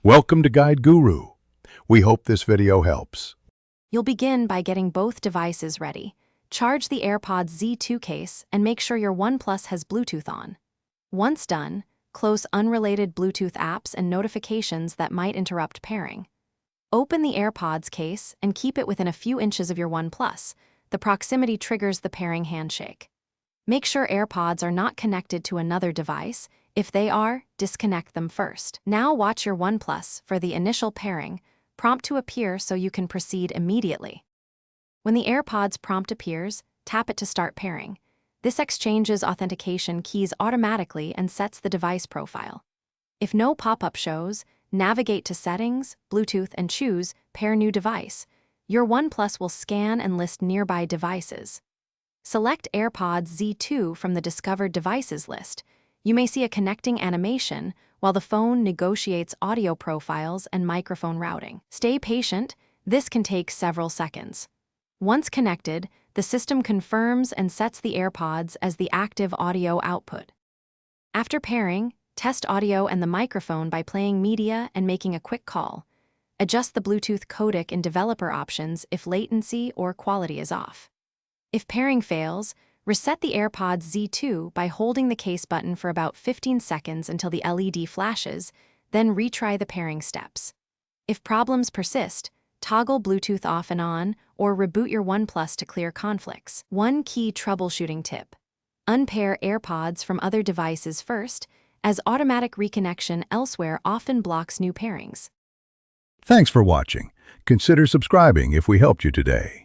Welcome to Guide Guru. We hope this video helps. You'll begin by getting both devices ready. Charge the AirPods Z2 case and make sure your OnePlus has Bluetooth on. Once done, close unrelated Bluetooth apps and notifications that might interrupt pairing. Open the AirPods case and keep it within a few inches of your OnePlus. The proximity triggers the pairing handshake. Make sure AirPods are not connected to another device. If they are, disconnect them first. Now watch your OnePlus for the initial pairing prompt to appear so you can proceed immediately. When the AirPods prompt appears, tap it to start pairing. This exchanges authentication keys automatically and sets the device profile. If no pop-up shows, navigate to Settings, Bluetooth, and choose Pair New Device. Your OnePlus will scan and list nearby devices. Select AirPods Z2 from the Discovered Devices list. You may see a connecting animation while the phone negotiates audio profiles and microphone routing. Stay patient, this can take several seconds. Once connected, the system confirms and sets the AirPods as the active audio output. After pairing, test audio and the microphone by playing media and making a quick call. Adjust the Bluetooth codec in developer options if latency or quality is off. If pairing fails, reset the AirPods Z2 by holding the case button for about 15 seconds until the LED flashes, then retry the pairing steps. If problems persist, toggle Bluetooth off and on or reboot your OnePlus to clear conflicts. One key troubleshooting tip: unpair AirPods from other devices first, as automatic reconnection elsewhere often blocks new pairings. Thanks for watching. Consider subscribing if we helped you today.